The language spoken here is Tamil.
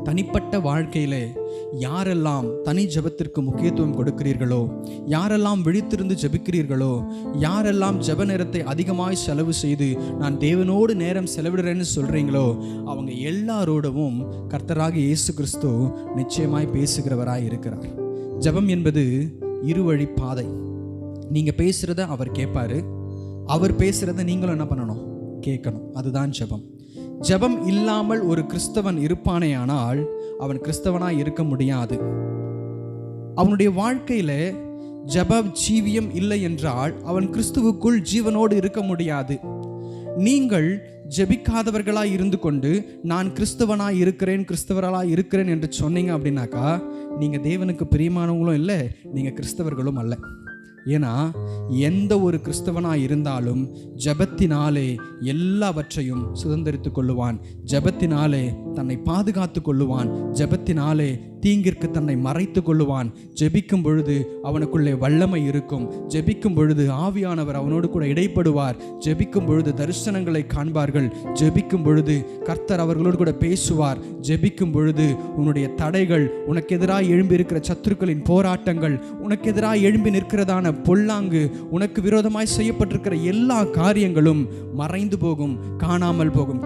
தனிப்பட்ட வாழ்க்கையிலே யாரெல்லாம் தனி ஜெபத்திற்கு முக்கியத்துவம் கொடுக்கிறீர்களோ, யாரெல்லாம் விழித்திருந்து ஜெபிக்கிறீர்களோ, யாரெல்லாம் ஜெப நேரத்தை அதிகமாய் செலவு செய்து நான் தேவனோடு நேரம் செலவிடுறேன்னு சொல்கிறீங்களோ, அவங்க எல்லாரோடவும் கர்த்தராகிய இயேசு கிறிஸ்து நிச்சயமாய் பேசுகிறவராய் இருக்கிறார். ஜெபம் என்பது இருவழி பாதை. நீங்கள் பேசுகிறத அவர் கேட்பாரு, அவர் பேசுகிறத நீங்களும் என்ன பண்ணணும்? கேட்கணும். அதுதான் ஜெபம். ஜெபம் இல்லாமல் ஒரு கிறிஸ்தவன் இருப்பானே ஆனால் அவன் கிறிஸ்தவனாய் இருக்க முடியாது. அவனுடைய வாழ்க்கையில ஜெப ஜீவியம் இல்லை என்றால் அவன் கிறிஸ்துவுக்குள் ஜீவனோடு இருக்க முடியாது. நீங்கள் ஜெபிக்காதவர்களாய் இருந்து கொண்டு நான் கிறிஸ்தவனாய் இருக்கிறேன், கிறிஸ்தவர்களாய் இருக்கிறேன் என்று சொன்னீங்க அப்படின்னாக்கா நீங்கள் தேவனுக்கு பிரியமானவங்களும் இல்லை, நீங்கள் கிறிஸ்தவர்களும் அல்ல. ஏன்னா எந்த ஒரு கிறிஸ்தவனாய் இருந்தாலும் ஜெபத்தினாலே எல்லாவற்றையும் சுதந்திரித்து கொள்ளுவான், ஜெபத்தினாலே தன்னை பாதுகாத்து கொள்ளுவான், ஜெபத்தினாலே தீங்கிற்கு தன்னை மறைத்து கொள்ளுவான். ஜெபிக்கும் பொழுது அவனுக்குள்ளே வல்லமை இருக்கும், ஜெபிக்கும் பொழுது ஆவியானவர் அவனோடு கூட இடைப்படுவார், ஜெபிக்கும் பொழுது தரிசனங்களை காண்பார்கள், ஜெபிக்கும் பொழுது கர்த்தர் அவர்களோடு கூட பேசுவார், ஜெபிக்கும் பொழுது உன்னுடைய தடைகள், உனக்கு எதிராக எழும்பி இருக்கிற சத்துருக்களின் போராட்டங்கள், உனக்கு எதிராக எழும்பி நிற்கிறதான பொல்லாங்கு, உனக்கு விரோதமாய் செய்யப்பட்டிருக்கிற எல்லா காரியங்களும் மறைந்து போகும், காணாமல் போகும்.